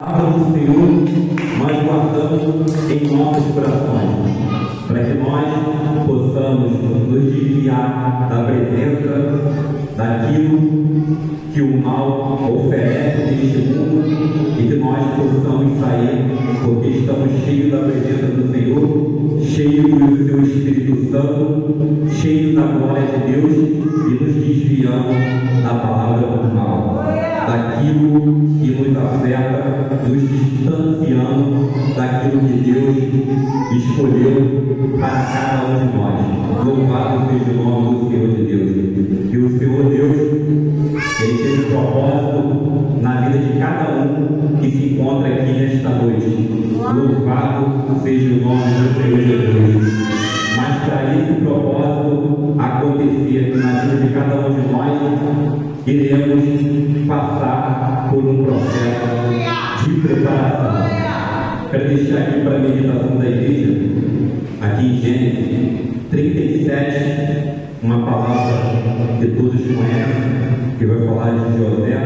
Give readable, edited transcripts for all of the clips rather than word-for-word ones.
palavra do Senhor nós guardamos em nossos corações, para que nós possamos nos desviar da presença daquilo que o mal oferece neste mundo e que nós possamos sair, porque estamos cheios da presença do Senhor, cheios do seu Espírito Santo, cheios da glória de Deus e nos desviamos da palavra do mal, daquilo que nos afeta, nos distanciando daquilo que Deus escolheu para cada um de nós. Louvado seja o nome do Senhor de Deus. Que o Senhor Deus, Ele tem um propósito na vida de cada um que se encontra aqui nesta noite. Louvado seja o nome do Senhor Jesus. Mas para esse propósito acontecer na vida de cada um de nós, iremos passar por um processo de preparação. Quero deixar aqui para a meditação da igreja, aqui em Gênesis 37, uma palavra que todos conhecem, que vai falar de José,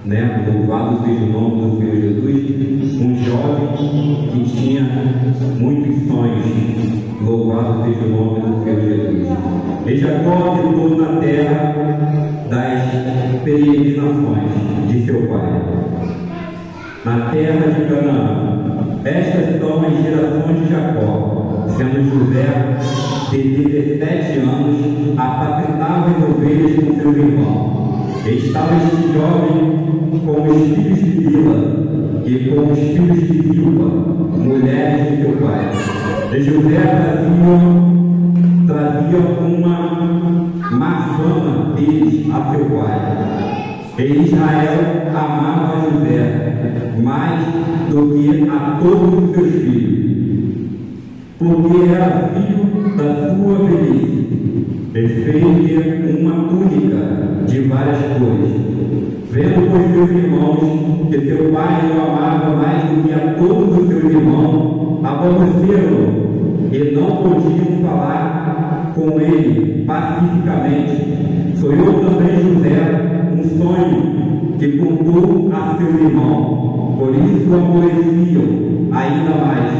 né? Louvado seja o nome do Senhor Jesus, um jovem que tinha muitos sonhos. Louvado seja o nome do Senhor Jesus. E Jacó habitou na terra das peregrinações de seu pai, na terra de Canaã. Estas são as gerações de Jacó, sendo José de 17 anos, apacentava as ovelhas com seu irmão. Estava este jovem com os filhos de Bila e com os filhos de Zilpa, mulheres de seu pai. E José trazia uma má fama deles a seu pai. E Israel amava José mais do que a todos os seus filhos, porque era filho da sua velhice. E fez-lhe uma túnica de várias cores. Vendo por seus irmãos que seu pai o amava mais do que a todos os seus irmãos, aborreceram-no e não podiam falar com ele pacificamente. Sonhou também José um sonho que contou a seu irmão, por isso o aborreciam ainda mais.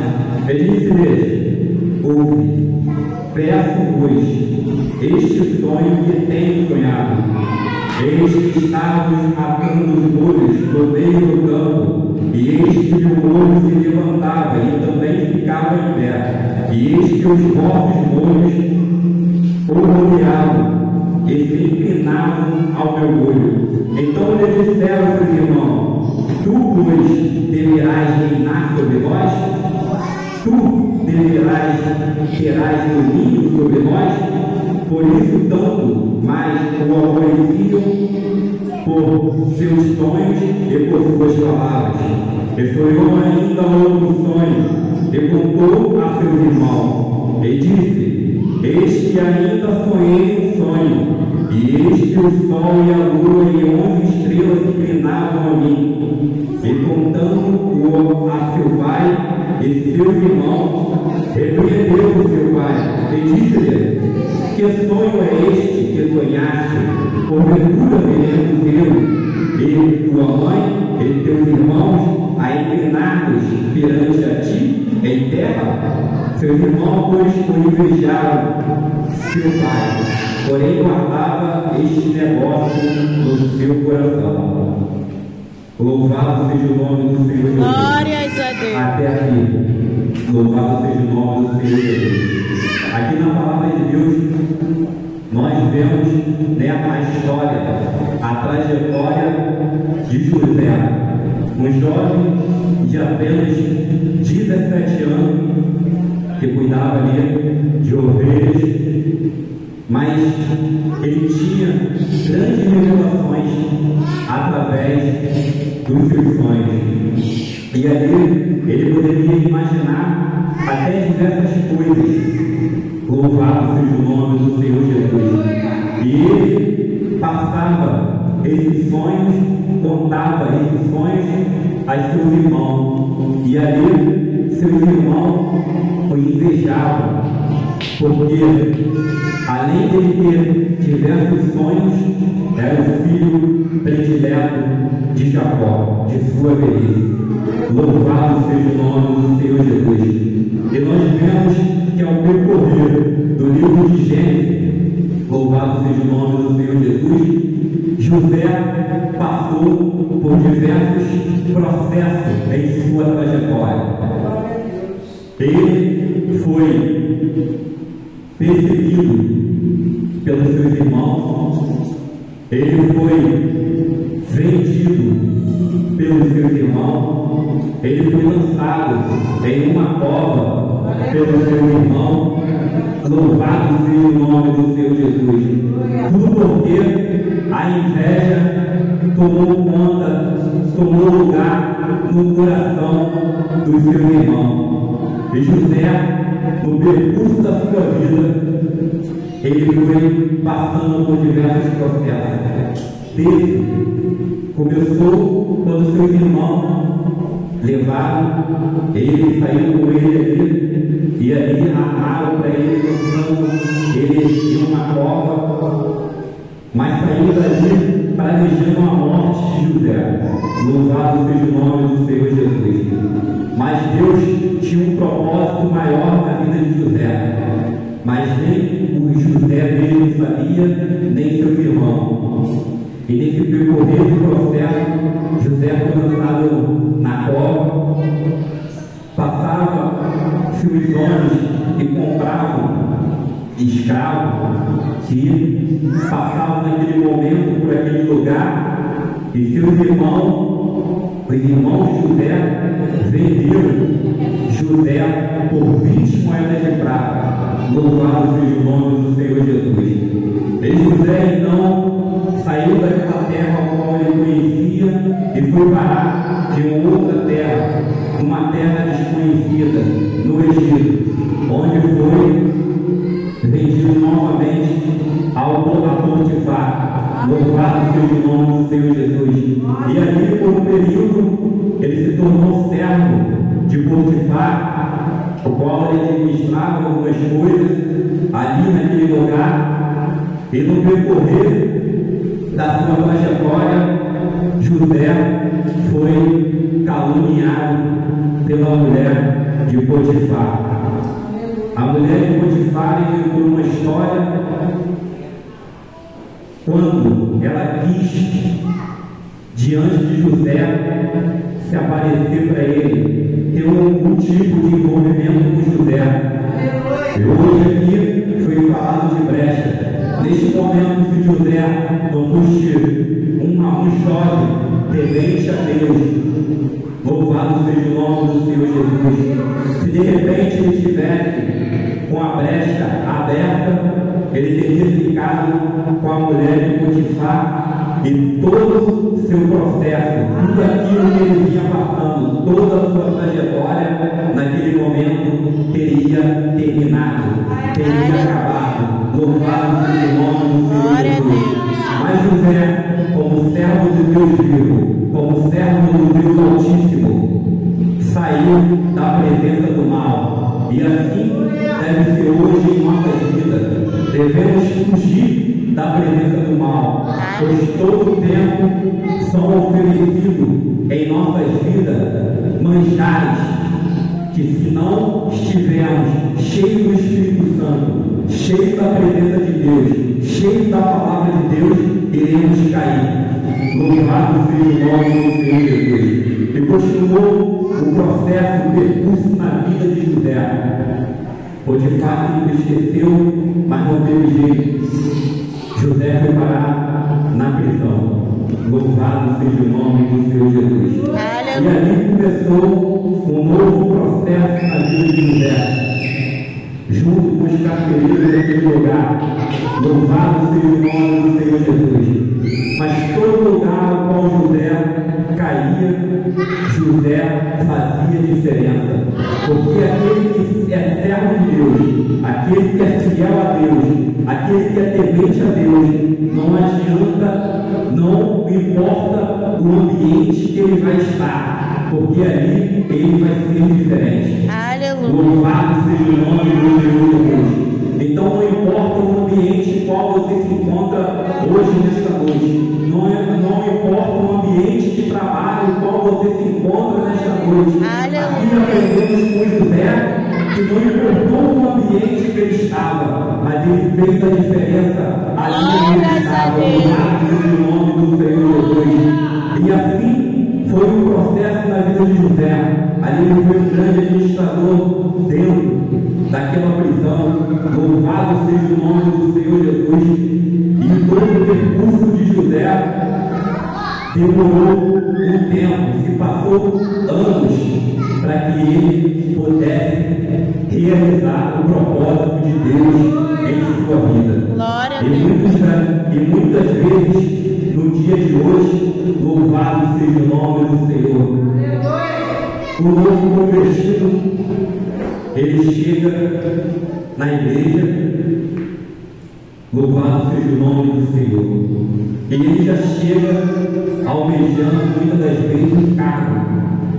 Ele disse-lhes: ouve, peço-vos este sonho que tenho sonhado. Eis que estávamos atando os molhos no meio do campo, e eis que o molho se levantava e também ficava em pé, e eis que os vossos molhos o rodeavam e se inclinavam ao meu olho. Então lhe disseram seus irmãos: tu, pois, deverás reinar sobre nós? Tu terás domínio sobre nós? Por isso tanto mais o aborreciam por seus sonhos e por suas palavras. E sonhou ainda outro sonho e contou a seus irmãos. E disse: eis que ainda sonhei um sonho, e eis que o sol e a lua e 11 estrelas se inclinavam a mim. E contando-o a seu pai e seus irmãos, repreendeu o seu pai e disse-lhe: que sonho é este que sonhaste? Porventura veremos eu e tua mãe e teus irmãos a inclinados perante a ti em terra? Seus irmãos, pois, o invejaram seu pai, porém guardava este negócio no seu coração. Louvado seja o nome do Senhor Jesus. Glórias a Deus. Até aqui. Louvado seja o nome do Senhor Jesus. Aqui na palavra de Deus, nós vemos, né, a história, a trajetória de José, um jovem de apenas 17 anos, que cuidava ali de ovelhas, mas ele tinha grandes revelações através dos seus sonhos. E ali ele poderia imaginar até diversas coisas. Louvado seja o nome do Senhor Jesus. E ele passava esses sonhos, contava esses sonhos a seus irmãos. E ali seus irmãos o invejavam, porque além de ele ter diversos sonhos, era o filho predileto de Jacó, de sua velhice. Louvado seja o nome do Senhor Jesus. E nós vemos que ao percorrer do livro de Gênesis, louvado seja o nome do Senhor Jesus, José passou por diversos processos em sua trajetória. Ele foi perseguido pelos seus irmãos, ele foi vendido pelos seus irmãos, ele foi lançado em uma cova pelo seu irmão. Louvado seja o nome do Senhor Jesus. Tudo porque a inveja tomou conta, tomou lugar no coração do seu irmão. E José, no percurso da sua vida, ele foi passando por diversos processos. Começou quando seus irmãos levaram ele, saíram com ele ali, e ali armaram para ele, ele em uma cova, mas saiu dali planejando a morte de José. Louvado seja o nome do Senhor Jesus. Mas Deus tinha um propósito maior na vida de José, mas nem o José mesmo sabia, nem seus irmãos. E nesse percorrer do processo, José foi lançado na cova, passava seus homens e compravam escravos que passavam naquele momento por aquele lugar, e seus irmãos, os irmãos de José, venderam José por 20 moedas de prata. Louvado seja o nome do Senhor Jesus. E José então saiu daquela terra a qual ele conhecia e foi parar em uma outra terra, uma terra desconhecida, no Egito, onde foi vendido novamente ao Potifar. Louvado seja o nome do Senhor Jesus. E ali, por um período, ele se tornou servo de Potifar, o qual ele administrava algumas coisas ali naquele lugar. E no percorrer da sua trajetória, José foi caluniado pela mulher de Potifar. A mulher de Potifar inventou uma história quando ela quis, diante de José, se aparecer para ele, ter algum tipo de envolvimento com José. E hoje aqui foi falado de brecha. Neste momento, se José não fosse um jovem temente a Deus, louvado seja o nome do Senhor Jesus, se de repente ele estivesse com a brecha aberta, ele teria ficado com a mulher de Potifar, e todo o seu processo, tudo aquilo que ele vinha passando, toda a sua trajetória, naquele momento teria terminado, teria acabado. Louvado seja o nome do Senhor Jesus. Mas José, como servo de Deus vivo, como servo do Deus Altíssimo, saiu da presença do mal. E assim deve ser hoje em nossas vidas. Devemos fugir da presença do mal, pois todo o tempo são oferecidos em nossas vidas manjares que, se não estivermos cheios do Espírito Santo, cheios da presença de Deus, cheios da palavra de Deus, iremos cair. Louvado seja o nome do Senhor Jesus. E continuou o processo, o percurso na vida de José. Potifar se esqueceu, mas não teve jeito. José foi parar na prisão. Louvado seja o nome do Senhor Jesus. E ali começou um novo processo na vida de José, junto com os carcereiros daquele lugar. Louvado seja o nome do Senhor Jesus. Mas todo lugar ao qual José caía, José fazia diferença. Porque aquele que é servo de Deus, aquele que é fiel a Deus, aquele que é temente a Deus, não adianta, não importa o ambiente que ele vai estar, porque ali ele vai ser diferente. Aleluia. Louvado seja o nome do Senhor Jesus. Então não importa o ambiente em qual você se encontra hoje nesta noite, não importa o ambiente que trabalho no qual você se encontra nesta noite. Aqui aprendemos com José que não importou o ambiente que ele estava, mas ele fez a diferença ali onde estava, no nome do Senhor Jesus. E assim foi o processo na vida de José. Ali ele foi um grande administrador dentro daquela prisão. Louvado seja o nome do Senhor Jesus. E todo o percurso de José demorou um tempo, se passou anos para que ele pudesse realizar o propósito de Deus em sua vida. Glória a Deus. E muitas vezes, no dia de hoje, louvado seja o nome do Senhor. O novo convertido, ele chega na igreja, louvado seja o nome do Senhor. E ele já chega almejando muitas das vezes um cargo.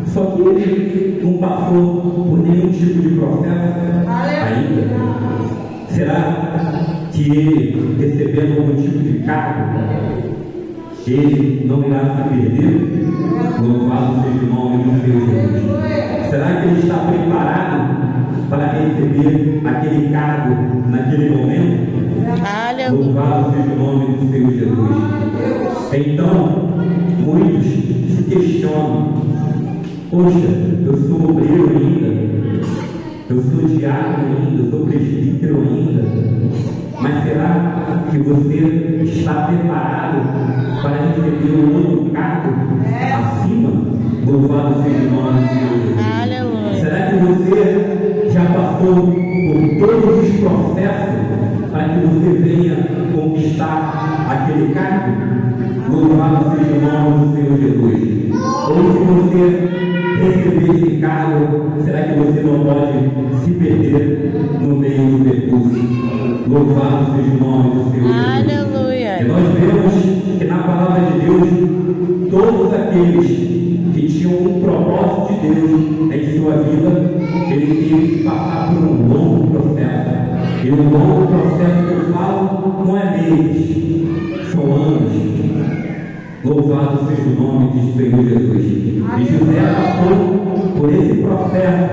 Só que ele não passou por nenhum tipo de processo ainda. Será que ele, recebendo algum tipo de cargo, ele não irá se perder? Louvado seja o nome do Senhor Jesus. Será que ele está preparado para receber aquele cargo naquele momento? Louvado seja o nome do Senhor Jesus. Então, muitos se questionam: poxa, eu sou obreiro ainda, eu sou diácono ainda, eu sou presbítero ainda, mas será que você está preparado para receber um outro cargo acima? Louvado seja o nome do Senhor Jesus. Será que você já passou por todos os processos para que você venha conquistar aquele cargo? Louvado seja o nome do Senhor Jesus. Ou se você receber esse cargo, será que você não pode se perder no meio do percurso? Louvado seja o nome do Senhor Jesus. Aleluia. E nós vemos que na palavra de Deus, todos aqueles que tinham um propósito de Deus em sua vida, ele teve que passar por um longo processo. E o longo processo que eu falo não é meses, são anos. Louvado seja o nome do Senhor Jesus. E José passou por esse processo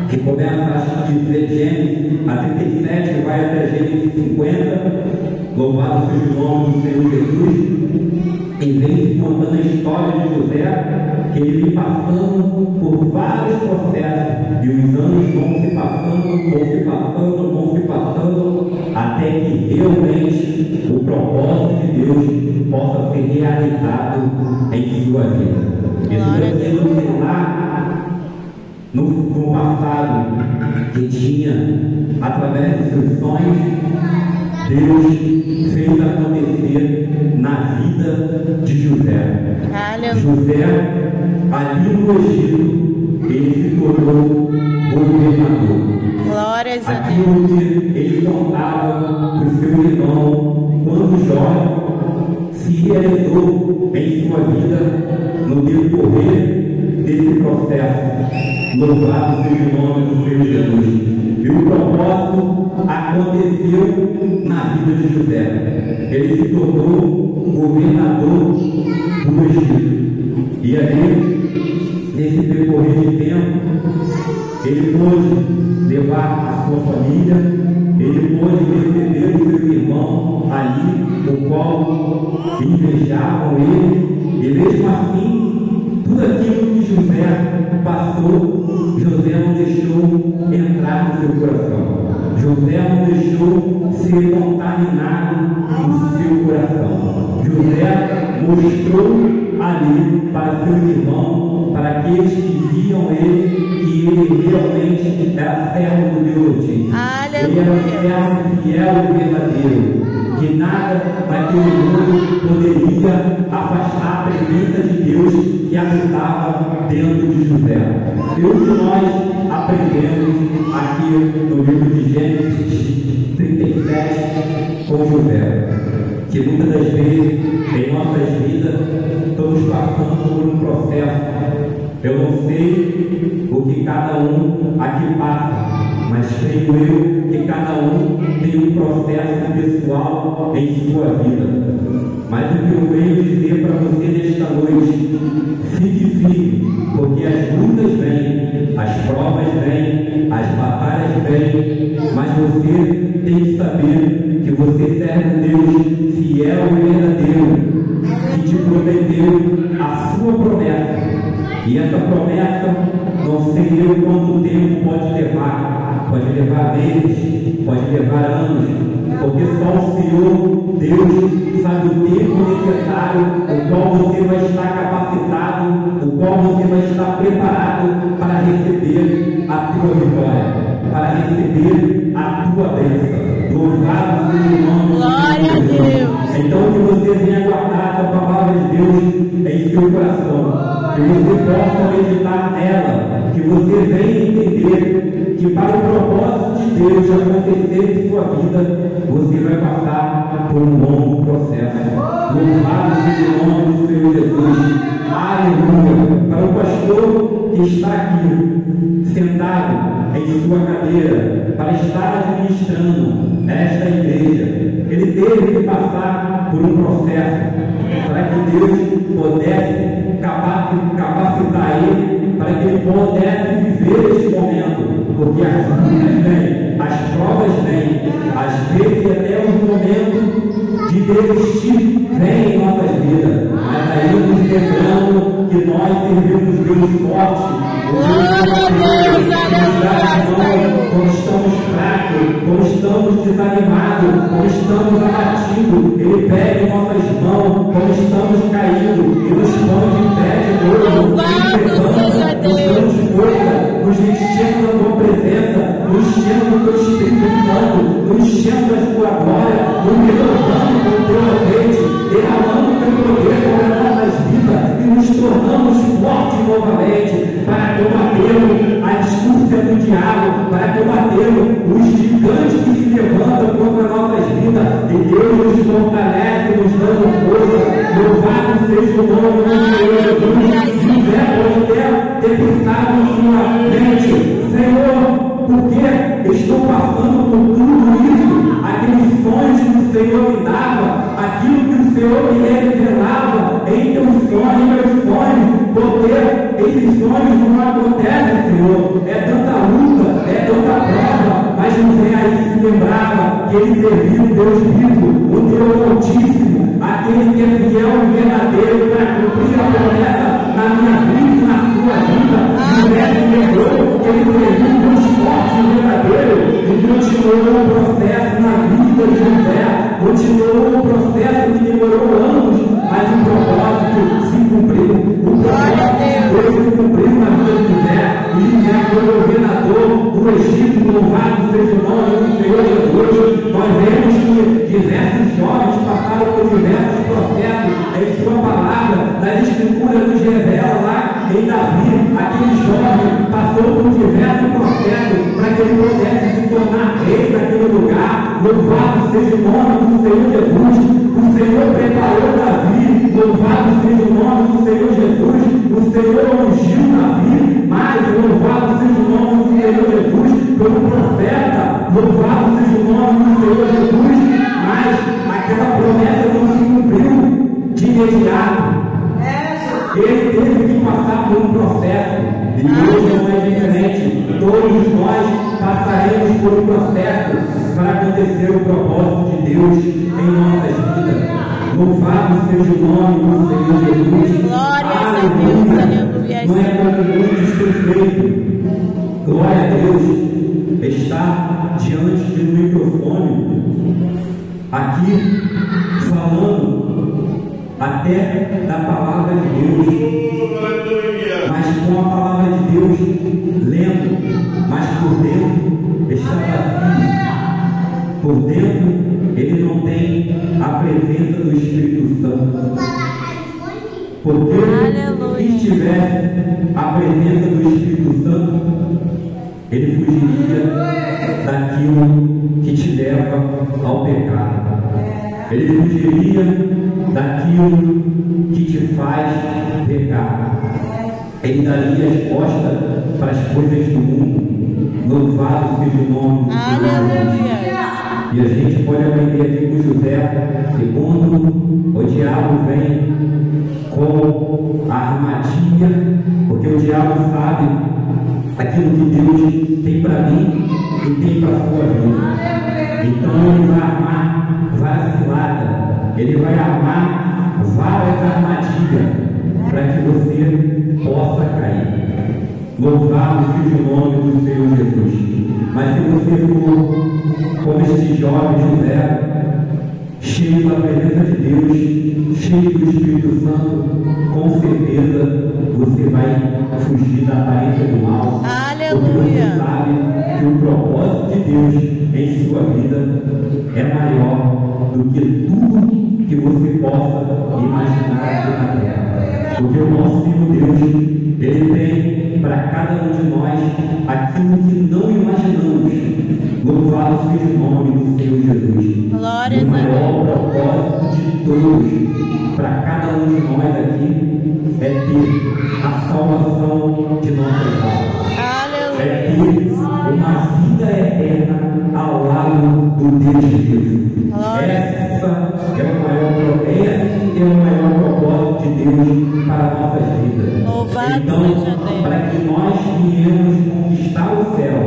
que começa de Gênesis a 37 e vai até Gênesis 50. Louvado seja o nome do Senhor Jesus. E vem se contando a história de José, que ele vem passando por vários processos, e os anos vão se passando, até que realmente o propósito de Deus possa ser realizado em sua vida. E José lá no passado, que tinha, através dos seus sonhos, Deus fez acontecer na vida de José. José, ali no Egito, ele se tornou governador. Glórias a Deus. Aquilo que ele contava para o seu irmão, quando jovem, se realizou em sua vida no decorrer desse processo. Louvado seja o nome do Senhor Jesus. E o propósito aconteceu na vida de José. Ele se tornou governador do Egito. E ali, nesse decorrer de tempo, ele pôde levar a sua família, ele pôde receber o seu irmão ali, o qual invejavam ele, e mesmo assim, tudo aquilo que José passou, José não deixou entrar no seu coração. José não deixou ser contaminado no seu coração. José mostrou ali para seu irmão, para aqueles que viam ele, que ele realmente era servo do Deus Altíssimo. Ele era um servo fiel e verdadeiro, que nada naquele mundo poderia afastar a presença de Deus que habitava dentro de José. E o que nós aprendemos aqui no livro de Gênesis 37 com José, que muitas das vezes em nossas vidas estamos passando por um processo. Eu não sei o que cada um aqui passa, mas creio eu que cada um tem um processo pessoal em sua vida. Mas o que eu venho dizer para você nesta noite, fique firme, porque as lutas vêm, as provas vêm, as batalhas vêm, mas você tem que saber que você serve um Deus fiel e verdadeiro, que te prometeu a sua promessa. E essa promessa, não sei eu quanto tempo pode levar meses, pode levar anos, porque só o Senhor, Deus, sabe o tempo necessário, o qual você vai estar capacitado, o qual você vai estar preparado para receber a tua vitória, para receber a tua bênção. Louvado seja o nome Glória de a Deus. Então que você venha guardar essa palavra de Deus em seu coração, que você possa meditar nela, que você venha entender que para o propósito de Deus acontecer em sua vida, você vai passar por um longo processo. Louvado seja o nome do Senhor Jesus. Aleluia. Para o pastor que está aqui, sentado em sua cadeira, para estar administrando esta igreja, ele teve que passar por um processo para que Deus pudesse capacitar ele, para que ele pudesse viver este momento, porque as lutas vêm, as provas vêm, às vezes até os momentos de desistir vêm em nossas vidas, mas aí nos lembrando que nós servimos Deus forte. Quando estamos fracos, quando estamos desanimados, quando estamos abatidos, Ele pega em nossas mãos, quando estamos caindo, e nos põe de pé de novo, nos enchendo da tua presença, nos enchendo do teu Espírito Santo, nos enchendo da tua glória, nos renovando com o teu azeite, derramando o teu poder sobre as nossas vidas e nos tornamos fortes novamente para combatermos a astúcia do diabo, para combatermos os gigantes que se levantam contra nossas vidas, e Deus nos fortalece, nos dando força. Louvado seja o nome do Senhor Jesus. Pode ter pensado em sua mente: Senhor, por que estou passando por tudo isso? Aqueles sonhos que o Senhor me dava, aquilo que o Senhor me revelava em teus sonhos, meus sonhos, porque esses sonhos não acontecem, Senhor. É tanta luta, é tanta prova, mas José aí se lembrava que ele servia um Deus vivo, o Deus Altíssimo, aquele que é fiel e verdadeiro para cumprir a promessa na minha vida e na sua vida. José se lembrou que ele servia um Deus forte e verdadeiro e continuou o processo na vida de José, continuou o processo que demorou anos, mas o propósito se cumpriu. O propósito se cumpriu na vida de José, e José foi governador do Egito. Louvado seja o nome do Senhor Jesus. Nós vemos que diversos jovens passaram por diversos processos em sua palavra, na Escritura nos revela lá em Davi, aquele jovem passou por diversos processos para que ele pudesse se tornar rei naquele lugar. Louvado seja o nome do Senhor Jesus. O Senhor preparou Davi. Louvado seja o nome do Senhor Jesus. O Senhor ungiu Davi, mas louvado seja o nome do Senhor Jesus como profeta. Louvado seja o nome do Senhor Jesus, mas aquela promessa não se cumpriu de imediato. Ele teve que passar por um processo, e hoje não é diferente. Todos nós passaremos por um processo para acontecer o propósito de Deus em nossas vidas. Louvado seja o nome do Senhor Jesus. Glória a Deus, aleluia. Não é como muitos têm feito. Glória a Deus. Está diante de um microfone aqui falando até da palavra de Deus, mas com a palavra de Deus lendo, mas por dentro está vazio. Por dentro ele não tem a presença do Espírito Santo. Porque se tivesse a presença do Espírito Santo, ele fugiria daquilo que te leva ao pecado. Ele fugiria daquilo que te faz pecar. Ele daria as costas para as coisas do mundo. Louvado seja o nome do Senhor Jesus. E a gente pode aprender aqui com José que quando o diabo vem com a armadilha, porque o diabo sabe aquilo que Deus tem para mim e tem para a sua vida. Então ele vai armar várias ciladas, ele vai armar várias armadilhas para que você possa cair. Louvado seja o nome do Senhor Jesus. Mas se você for como este jovem José, cheio da presença de Deus, cheio do Espírito Santo, com certeza você vai fugir da aparência do mal. Porque você sabe que o propósito de Deus em sua vida é maior do que tudo que você possa imaginar aqui na terra. Porque o nosso Filho Deus, Ele tem para cada um de nós aquilo que não imaginamos. Louvado seja o nome do Senhor Jesus. Glória a Deus. O maior propósito de todos, para cada um de nós aqui, é ter a salvação de nossas almas. É ter uma vida eterna ao lado do Deus de Deus. Esse é o maior propósito de Deus para nossas vidas. Então, para que nós viemos conquistar o céu,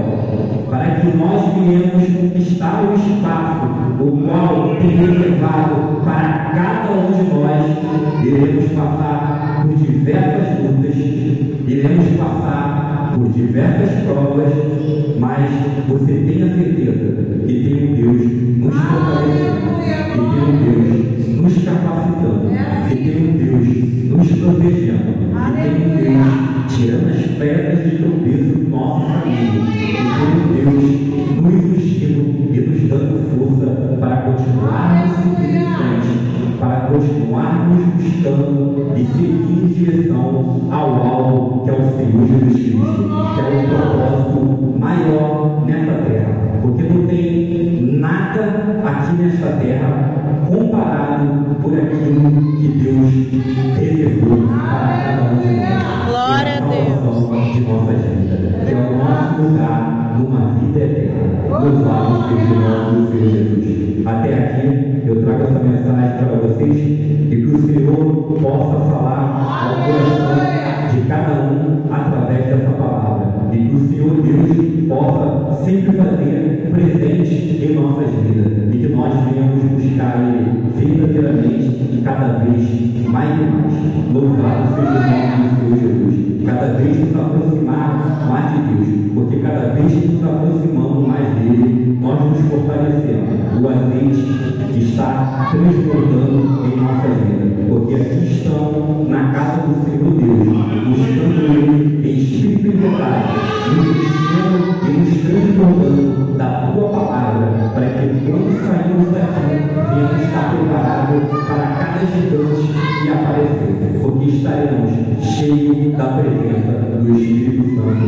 para que nós viemos conquistar o espaço, o qual tem reservado para cada um de nós, iremos passar por diversas lutas, iremos passar por diversas provas, mas você tenha certeza que tem um Deus nos fortalecendo, que tem um Deus nos capacitando, que tem um Deus nos protegendo, que tem um Deus tirando as pedras de tropeço do nosso caminho, que tem um Deus nos ungindo e nos dando força para continuarmos seguindo em frente, para continuarmos buscando e seguir em direção ao alvo que é o Senhor Jesus Cristo, que é o propósito maior nessa terra, porque não tem nada aqui nesta terra comparado por aquilo que Deus reservou para cada um de nós. Glória a Deus. De nossas vidas, que é o nosso lugar numa vida eterna. Louvado seja o nome do Senhor Jesus. Até aqui eu trago essa mensagem para vocês e que o Senhor possa falar ao coração de cada um através dessa palavra, e que o Senhor Deus possa sempre fazer presente em nossas vidas e que nós venhamos buscar Ele verdadeiramente e cada vez mais e mais. Louvado seja o nome do Senhor Jesus. Cada vez nos aproximar mais de Deus, porque cada vez que nos aproximamos mais dele, nós nos fortalecemos. O azeite que está transbordando em nossa vida, porque aqui estão na casa do Senhor Deus, buscando Ele em espírito e verdade, nos enchendo e nos transbordando da Tua palavra, para que quando saímos daqui, venhamos estar preparados para cada gigante que aparecer, porque estaremos cheios da presença do Espírito Santo